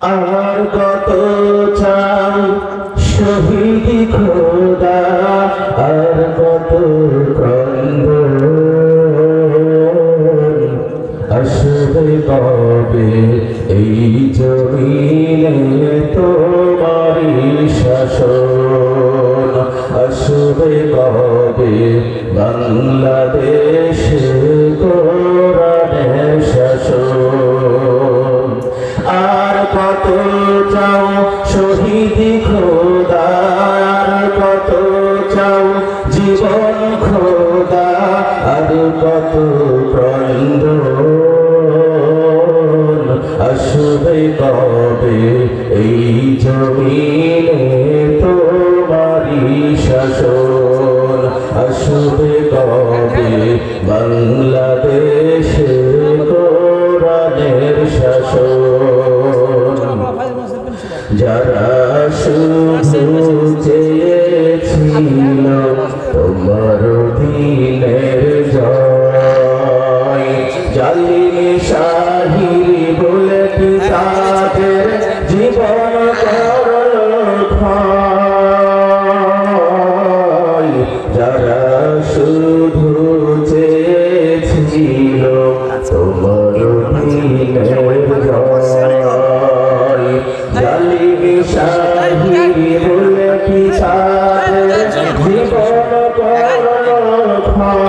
আর কত চাই শহীদ খোদা, আর কত ক্রন্দন আসবে কবে এই জমিনে তোমারি শাসন, আসবে কবে বাংলাদেশে কোরআনের শাসন। আর কত চাও শহীদ খোদা, আর কত চাও জীবন খোদা, আর কত ক্রন্দন আসবে কবে এই জমিনে তোমারি শাসন, আসবে কবে বাংলাদেশে কোরআনের শাসন। যারা শুধু চেয়েছিল তোমার দিনের জয়, জালিম শাহির বলে কি তাদের জীবন করল ক্ষয়। যারা শুধু চেয়েছিল তোমার দিনের জয়, জালিম শাহির বলে কি তাদের জীবন করল ক্ষয়।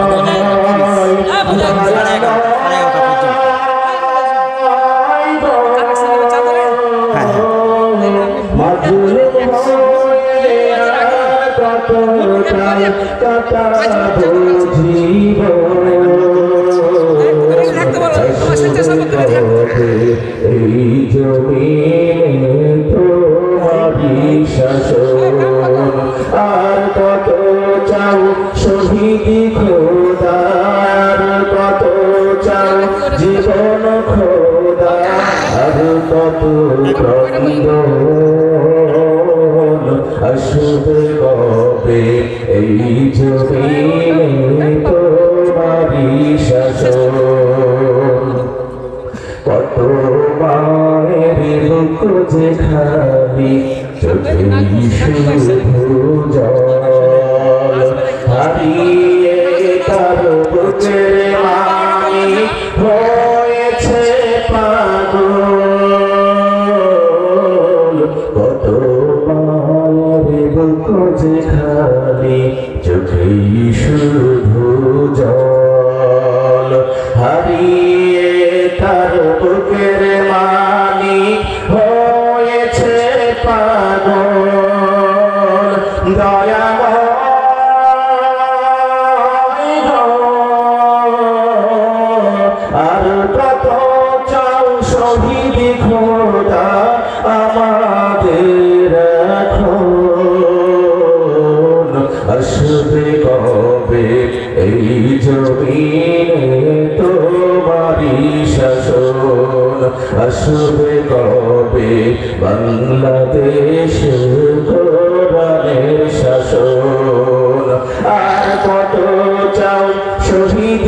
এই জমিনে তোমারি শাসন, আর কত চাও শহীদ খোদা, আর কত চাও জীবন খোদা, আর কত ক্রন্দন আসবে কবে এই জমিনে তোমারি শাসন। কত মায়ের বুক যে খালি, চোখেই শুধু জল, হারিয়ে তার বুকের মানি হয়েছে পাগল। কত মায়ের বুক যে খালি, চোখেই শুধু জল, হারিয়ে তার বুকের মানি হয়েছে পাগল। দয়াময় আর কত চাও শহীদ খোদা, আমাদের এখন আসবে কবে এই জমিনে তোমারি শাসন, আসবে কবে বাংলাদেশে কোরআনের শাসন। আর কত চাও শহীদ